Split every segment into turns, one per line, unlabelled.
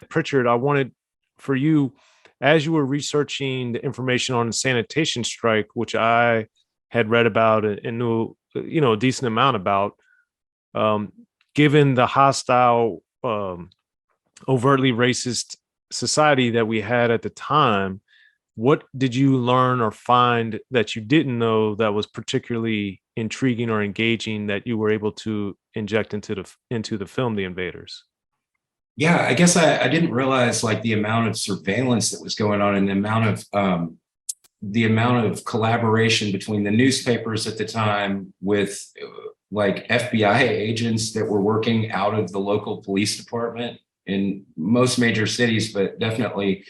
Prichard, I wanted for you, as you were researching the information on the sanitation strike, which I had read about and knew, a decent amount about, given the hostile, overtly racist society that we had at the time, what did you learn or find that you didn't know that was particularly intriguing or engaging that you were able to inject into the film, The Invaders?
Yeah, I guess I didn't realize like the amount of surveillance that was going on and the amount of collaboration between the newspapers at the time with like FBI agents that were working out of the local police department in most major cities, but definitely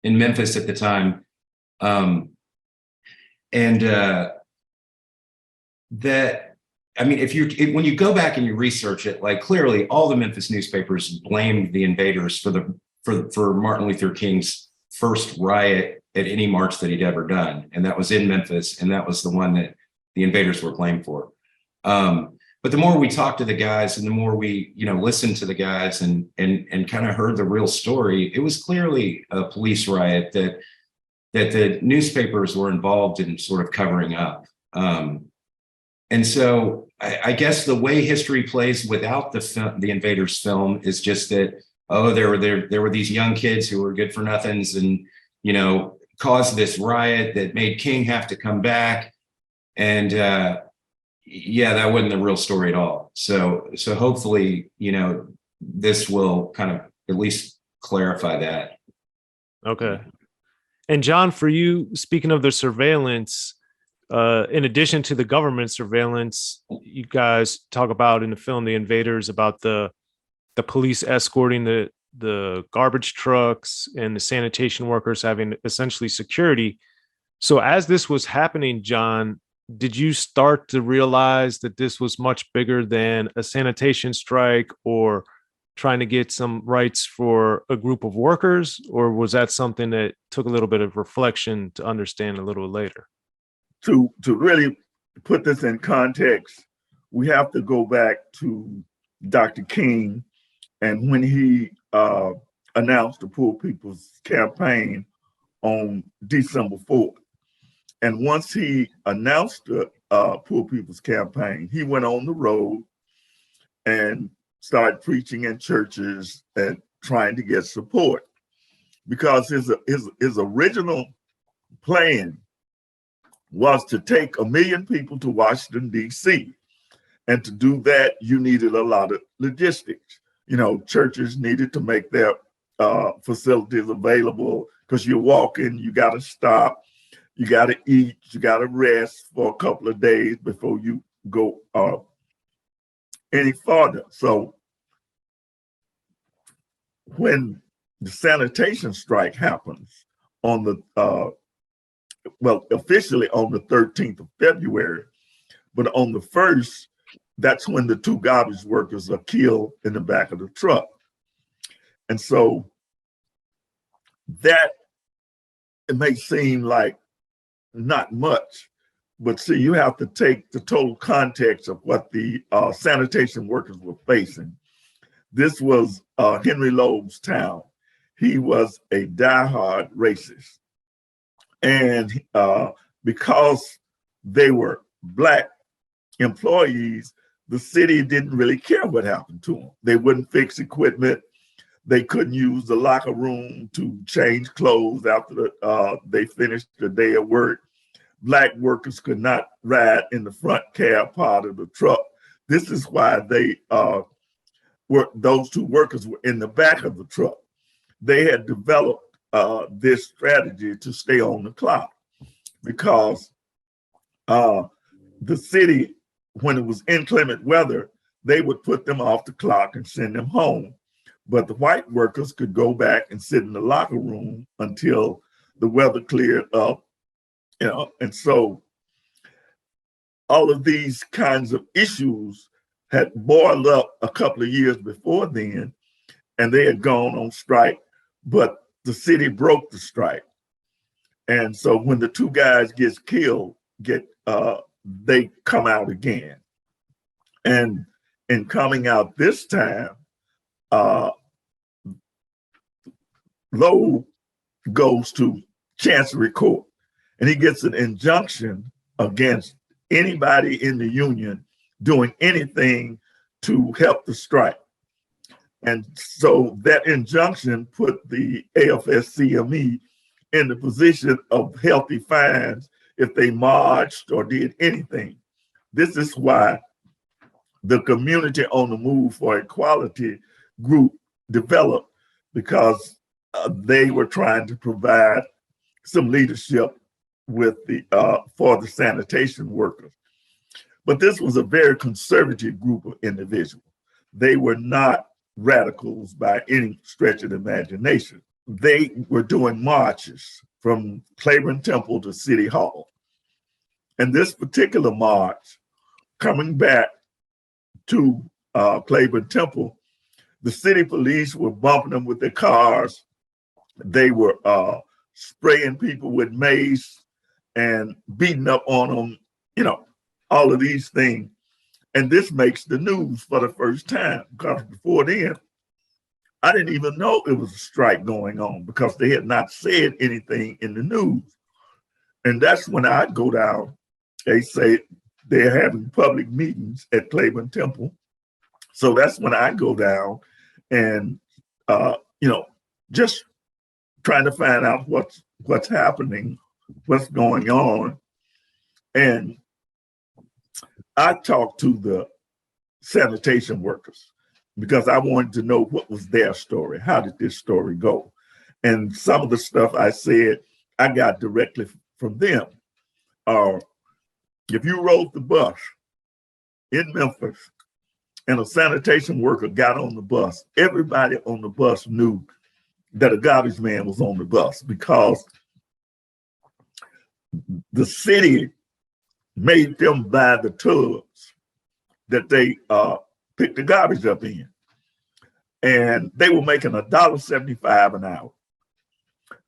in Memphis at the time. When you go back and you research it, like clearly all the Memphis newspapers blamed the Invaders for Martin Luther King's first riot at any march that he'd ever done. And that was in Memphis. And that was the one that the Invaders were blamed for. But the more we talked to the guys and the more we, listened to the guys and kind of heard the real story, it was clearly a police riot that the newspapers were involved in sort of covering up. And so I guess the way history plays without the Invaders film is just that, there were these young kids who were good for nothings and, caused this riot that made King have to come back. And that wasn't the real story at all. So hopefully, this will kind of at least clarify that.
Okay. And John, for you, speaking of the surveillance, in addition to the government surveillance, you guys talk about in the film The Invaders about the police escorting the garbage trucks and the sanitation workers having essentially security. So as this was happening, John, did you start to realize that this was much bigger than a sanitation strike or trying to get some rights for a group of workers? Or was that something that took a little bit of reflection to understand a little later?
To really put this in context, we have to go back to Dr. King and when he announced the Poor People's Campaign on December 4th. And once he announced the Poor People's Campaign, he went on the road and started preaching in churches and trying to get support. Because his original plan was to take 1 million people to Washington, D.C. And to do that, you needed a lot of logistics. Churches needed to make their facilities available because you're walking, you got to stop, you got to eat, you got to rest for a couple of days before you go any farther. So when the sanitation strike happens on the officially on the 13th of February, but on the 1st, that's when the 2 garbage workers are killed in the back of the truck. And so that, it may seem like not much, but see, you have to take the total context of what the sanitation workers were facing. This was Henry Loeb's town. He was a diehard racist. And because they were Black employees, the city didn't really care what happened to them. They wouldn't fix equipment. They couldn't use the locker room to change clothes after they finished the day of work. Black workers could not ride in the front cab part of the truck. This is why those 2 workers were in the back of the truck. They had developed this strategy to stay on the clock because the city, when it was inclement weather, they would put them off the clock and send them home. But the white workers could go back and sit in the locker room until the weather cleared up, and so all of these kinds of issues had boiled up a couple of years before then, and they had gone on strike, but the city broke the strike. And so when the two guys gets killed, they come out again. And in coming out this time, Lowe goes to Chancery Court and he gets an injunction against anybody in the union doing anything to help the strike. And so that injunction put the AFSCME in the position of healthy fines if they marched or did anything. This is why the Community on the Move for Equality group developed, because they were trying to provide some leadership with for the sanitation workers. But this was a very conservative group of individuals. They were not radicals by any stretch of the imagination. They were doing marches from Claiborne Temple to City Hall. And this particular march, coming back to Claiborne Temple, the city police were bumping them with their cars. They were spraying people with mace and beating up on them, you know, all of these things. And this makes the news for the first time, because before then, I didn't even know it was a strike going on because they had not said anything in the news. And that's when I go down. They say they're having public meetings at Claiborne Temple. So that's when I go down and, you know, just trying to find out what's happening, what's going on. And I talked to the sanitation workers because I wanted to know what was their story. How did this story go? And some of the stuff I said, I got directly from them. If you rode the bus in Memphis and a sanitation worker got on the bus, everybody on the bus knew that a garbage man was on the bus because the city made them buy the tubs that they picked the garbage up in. And they were making $1.75 an hour.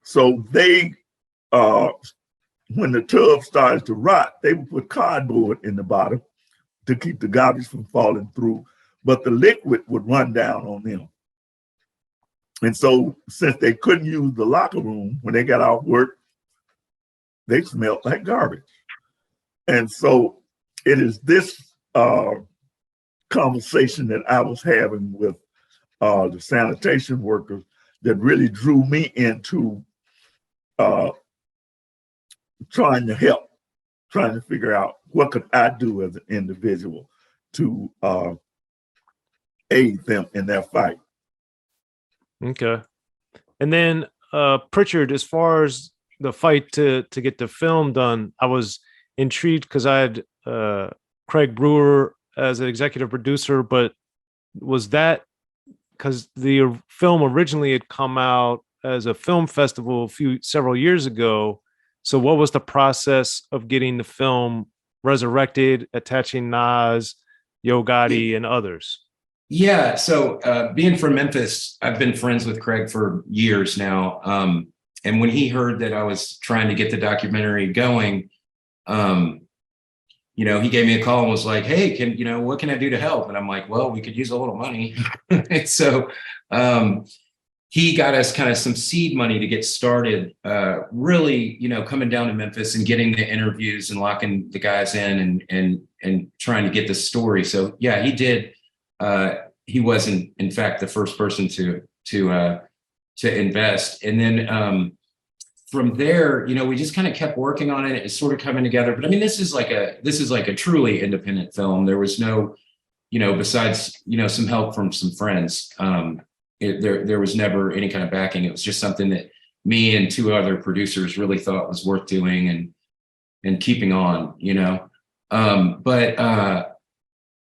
So they, when the tub started to rot, they would put cardboard in the bottom to keep the garbage from falling through, but the liquid would run down on them. And so since they couldn't use the locker room when they got off work, they smelled like garbage. And so it is this conversation that I was having with the sanitation workers that really drew me into trying to help, trying to figure out what could I do as an individual to aid them in their fight.
Okay. And then Prichard, as far as the fight to get the film done, I was intrigued because I had Craig Brewer as an executive producer, but was that because the film originally had come out as a film festival several years ago? So what was the process of getting the film resurrected, attaching Nas, Yo Gotti, and others?
Yeah, so being from Memphis, I've been friends with Craig for years now. And when he heard that I was trying to get the documentary going, you know, he gave me a call and was like, hey, what can I do to help? And I'm like, well, we could use a little money. And so he got us kind of some seed money to get started, really, you know, coming down to Memphis and getting the interviews and locking the guys in and trying to get the story. So yeah, he did. He wasn't, in fact, the first person to invest. And then from there, you know, we just kind of kept working on it. It's sort of coming together. But I mean, this is like a truly independent film. There was no, you know, besides, you know, some help from some friends. There was never any kind of backing. It was just something that me and two other producers really thought was worth doing and keeping on, you know.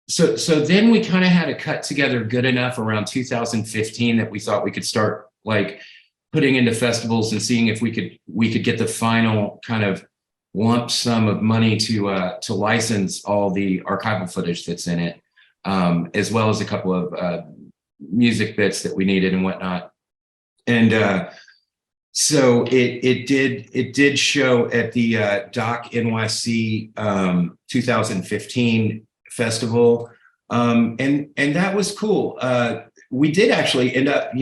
So then we kind of had it cut together good enough around 2015 that we thought we could start like putting into festivals and seeing if we could get the final kind of lump sum of money to license all the archival footage that's in it, as well as a couple of music bits that we needed and whatnot. And So it did show at the D.O.C NYC 2015 festival, and that was cool. We did actually end up,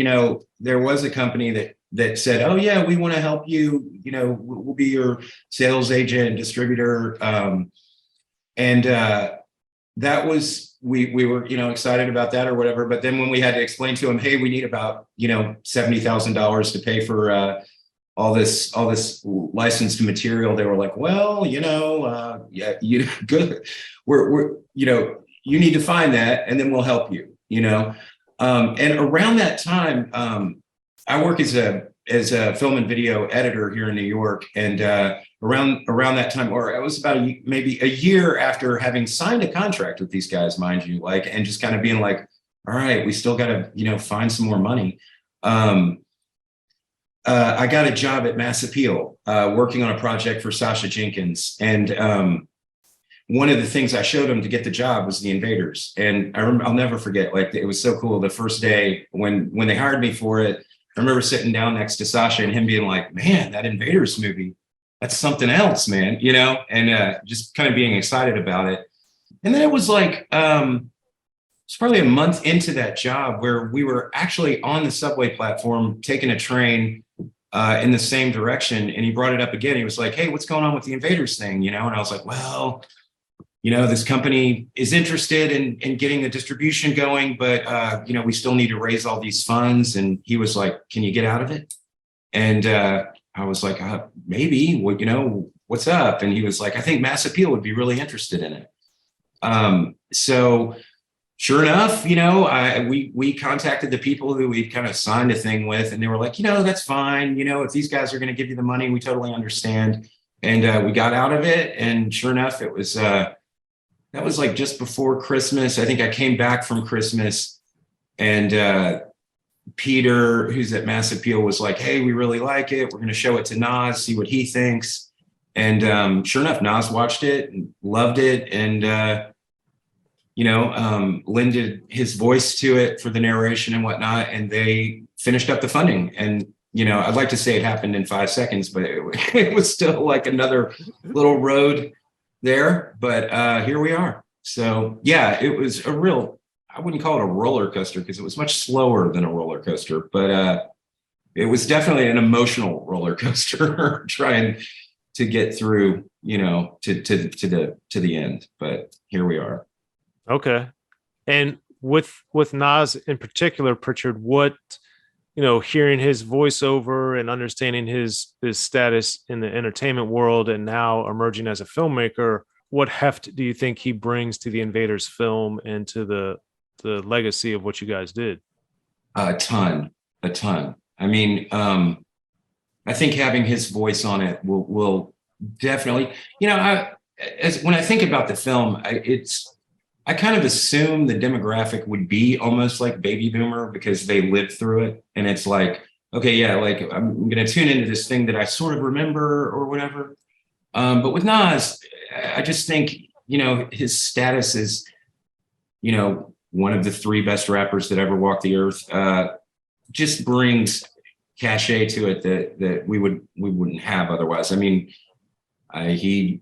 there was a company that said, "Oh yeah, we want to help you. We'll be your sales agent and distributor," and that was we were excited about that or whatever. But then when we had to explain to them, hey, we need about $70,000 to pay for all this licensed material, they were like, well, yeah, you good. We're you need to find that, and then we'll help you. And around that time, I work as a film and video editor here in New York, and around that time, or it was about maybe a year after having signed a contract with these guys, mind you, and just kind of being like, all right, we still got to find some more money. I got a job at Mass Appeal, working on a project for Sasha Jenkins, and one of the things I showed him to get the job was the Invaders, and I'll never forget. It was so cool. The first day when they hired me for it, I remember sitting down next to Sasha and him being like, "Man, that Invaders movie, that's something else, man," and just kind of being excited about it. And then it was it's probably a month into that job where we were actually on the subway platform taking a train in the same direction, and he brought it up again. He was like, "Hey, what's going on with the Invaders thing?" And I was like, "Well, this company is interested in getting the distribution going, but we still need to raise all these funds." And he was like, "Can you get out of it?" And I was like, "Maybe. Well, what's up?" And he was like, "I think Mass Appeal would be really interested in it." So sure enough, we contacted the people who we kind of signed a thing with, and they were like, "That's fine. If these guys are going to give you the money, we totally understand." And we got out of it, and sure enough, it was that was just before Christmas. I think I came back from Christmas, and Peter, who's at Mass Appeal, was like, "Hey, we really like it. We're going to show it to Nas, see what he thinks." And sure enough, Nas watched it and loved it, and lended his voice to it for the narration and whatnot, and they finished up the funding. And I'd like to say it happened in 5 seconds, but it was still another little road there. But here we are. So yeah, it was I wouldn't call it a roller coaster because it was much slower than a roller coaster, but it was definitely an emotional roller coaster trying to get through, to the end. But here we are.
Okay. And with Nas in particular, Prichard, what, hearing his voiceover and understanding his status in the entertainment world and now emerging as a filmmaker, what heft do you think he brings to the Invaders film and to the legacy of what you guys did?
A ton. I mean, I think having his voice on it will definitely, when I think about the film, I kind of assume the demographic would be almost like baby boomer because they lived through it. And it's like, okay, yeah, I'm going to tune into this thing that I sort of remember or whatever. But with Nas, I just think, his status is, one of the 3 best rappers that ever walked the earth, just brings cachet to it that we wouldn't have otherwise. I mean, he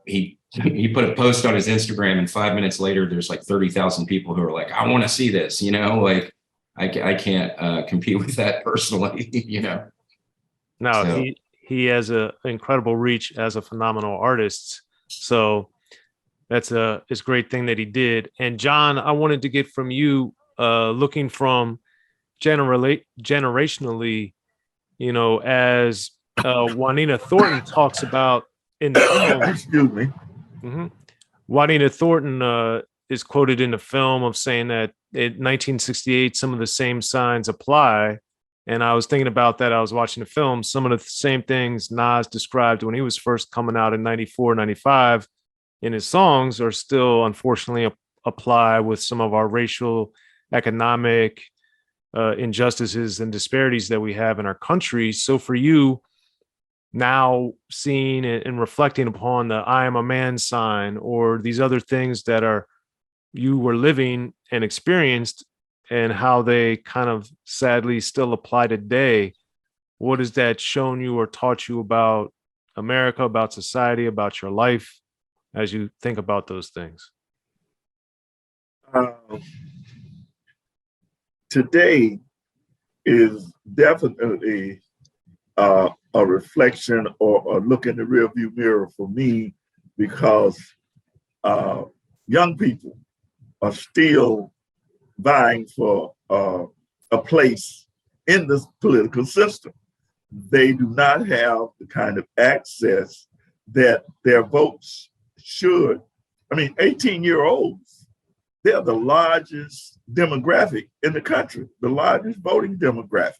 put a post on his Instagram, and 5 minutes later, there's 30,000 people who are like, "I want to see this," I can't compete with that personally,
No,
So.
he has an incredible reach as a phenomenal artist. So it's a great thing that he did. And John, I wanted to get from you, looking from generationally, as Juanita Thornton talks about in the film.
Excuse me.
Mm-hmm. Juanita Thornton is quoted in the film of saying that in 1968, some of the same signs apply. And I was thinking about that. I was watching the film. Some of the same things Nas described when he was first coming out in 94, 95 in his songs are still, unfortunately, apply with some of our racial, economic injustices and disparities that we have in our country. So for you, now seeing and reflecting upon the "I am a man" sign or these other things that you were living and experienced and how they kind of sadly still apply today, what has that shown you or taught you about America, about society, about your life as you think about those things?
Today is definitely a reflection or a look in the rearview mirror for me, because young people are still vying for a place in this political system. They do not have the kind of access that their votes should. I mean, 18-year-olds, they're the largest demographic in the country, the largest voting demographic.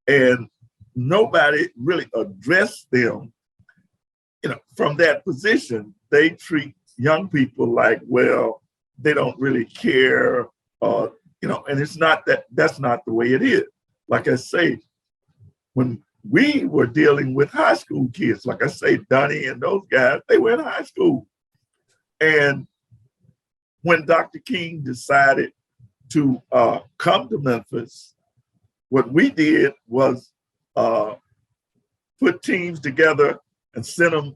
And nobody really addressed them, from that position. They treat young people like, well, they don't really care, and it's not that's not the way it is. Like I say, when we were dealing with high school kids, like I say, Donnie and those guys, they were in high school. And when Dr. King decided to come to Memphis, what we did was put teams together and sent them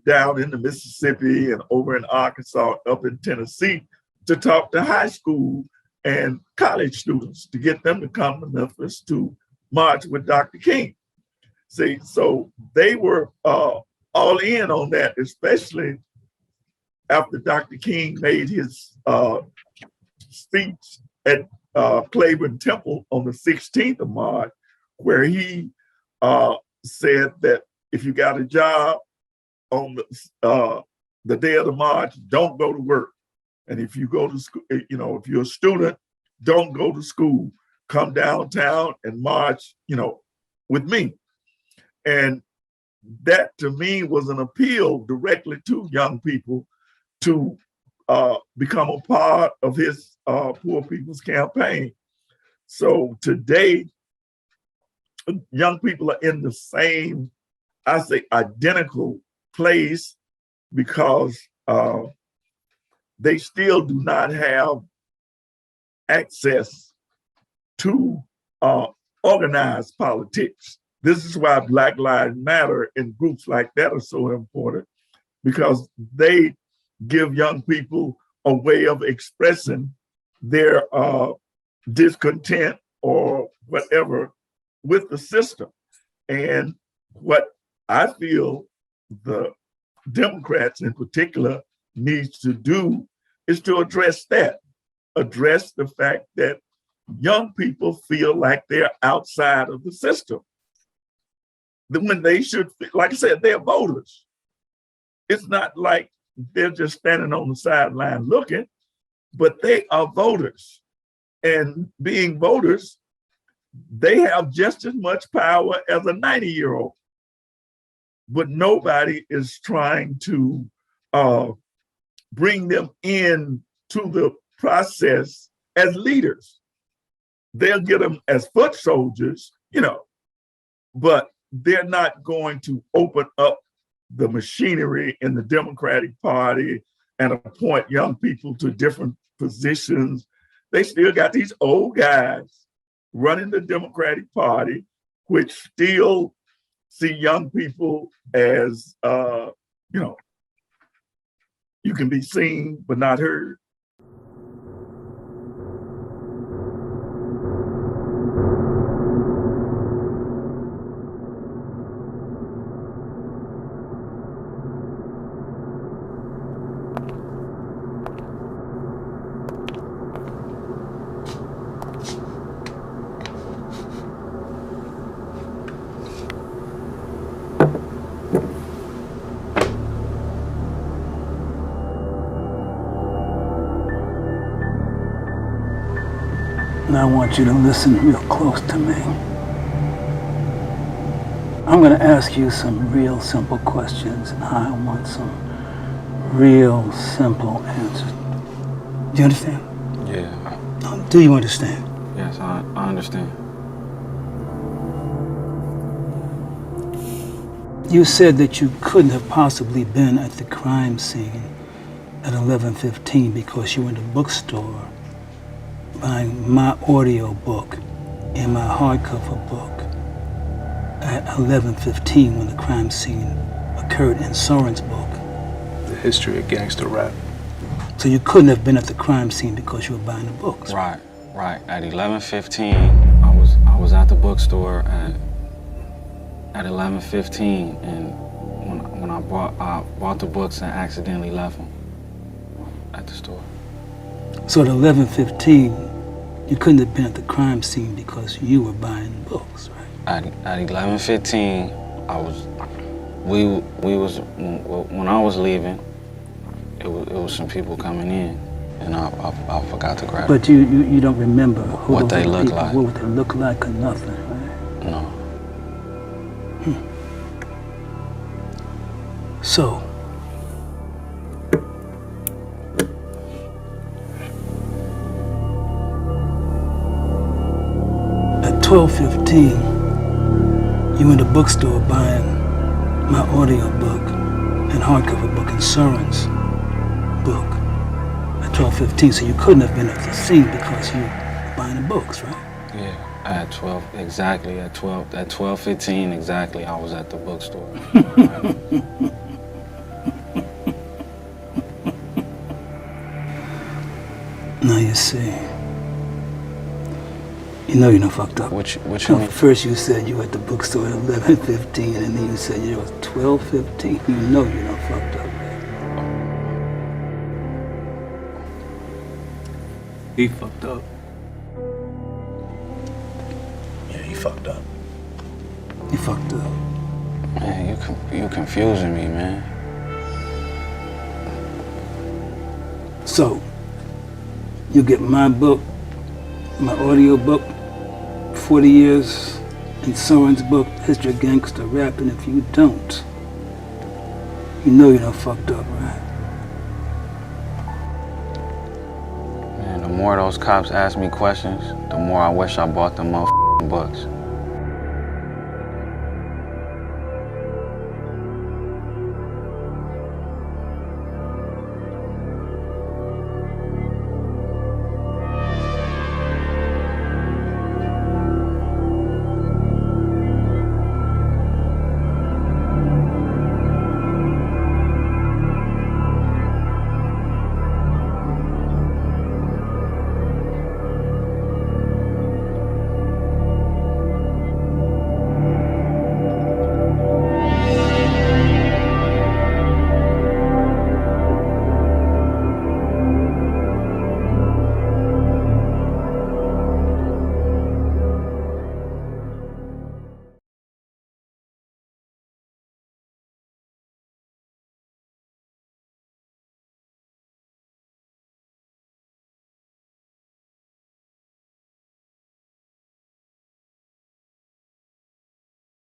down into Mississippi and over in Arkansas, up in Tennessee, to talk to high school and college students to get them to come to Memphis to march with Dr. King. See, so they were all in on that, especially after Dr. King made his speech at Claiborne Temple on the 16th of March, where he said that if you got a job on the day of the march, don't go to work. And if you go to school, if you're a student, don't go to school. Come downtown and march, with me. And that to me was an appeal directly to young people to become a part of his Poor People's Campaign. So today, young people are in the same, I say, identical place, because they still do not have access to organized politics. This is why Black Lives Matter and groups like that are so important, because they give young people a way of expressing their discontent or whatever with the system. And what I feel the Democrats in particular needs to do is to address the fact that young people feel like they're outside of the system. When they should, like I said, they're voters. It's not like they're just standing on the sideline looking, but they are voters. And being voters, they have just as much power as a 90-year-old. But nobody is trying to bring them in to the process as leaders. They'll get them as foot soldiers, but they're not going to open up the machinery in the Democratic Party and appoint young people to different positions. They still got these old guys running the Democratic Party, which still see young people as, you can be seen but not heard.
And I want you to listen real close to me. I'm going to ask you some real simple questions, and I want some real simple answers. Do you understand?
Yeah.
Do you understand?
Yes, I understand.
You said that you couldn't have possibly been at the crime scene at 11:15 because you were in the bookstore buying my audio book and my hardcover book. at 11:15 when the crime scene occurred in Soren's book.
The history of gangster rap.
So you couldn't have been at the crime scene because you were buying the books.
Right, right. At 11:15, I was at the bookstore at 11:15, and when I bought the books and accidentally left them at the store.
So at 11:15, you couldn't have been at the crime scene because you were buying books, right?
At 11:15, when I was leaving, it was some people coming in, and I forgot to grab
But you don't remember who
what
those
they
other
look
people,
like.
what they look like or nothing, right?
No.
So, at 12:15, you in the bookstore buying my audio book and hardcover book and Soren's book at 12:15. So you couldn't have been at the scene because you were buying the books, right?
Yeah, at 12, exactly, at 12:15 exactly, I was at the bookstore.
Now you see. You know you done fucked up.
Which
No,
one?
first you said you were at the bookstore at 11:15, and then you said you was 12:15. You know you done fucked up, man.
He fucked up.
Yeah, you fucked up. You fucked up.
Man, you confusing me, man.
So, you get my book, my audio book, 40 years, and Soren's book, History of Gangster Rap, and if you don't, you know you done fucked up, right?
Man, the more those cops ask me questions, the more I wish I bought them motherfucking books.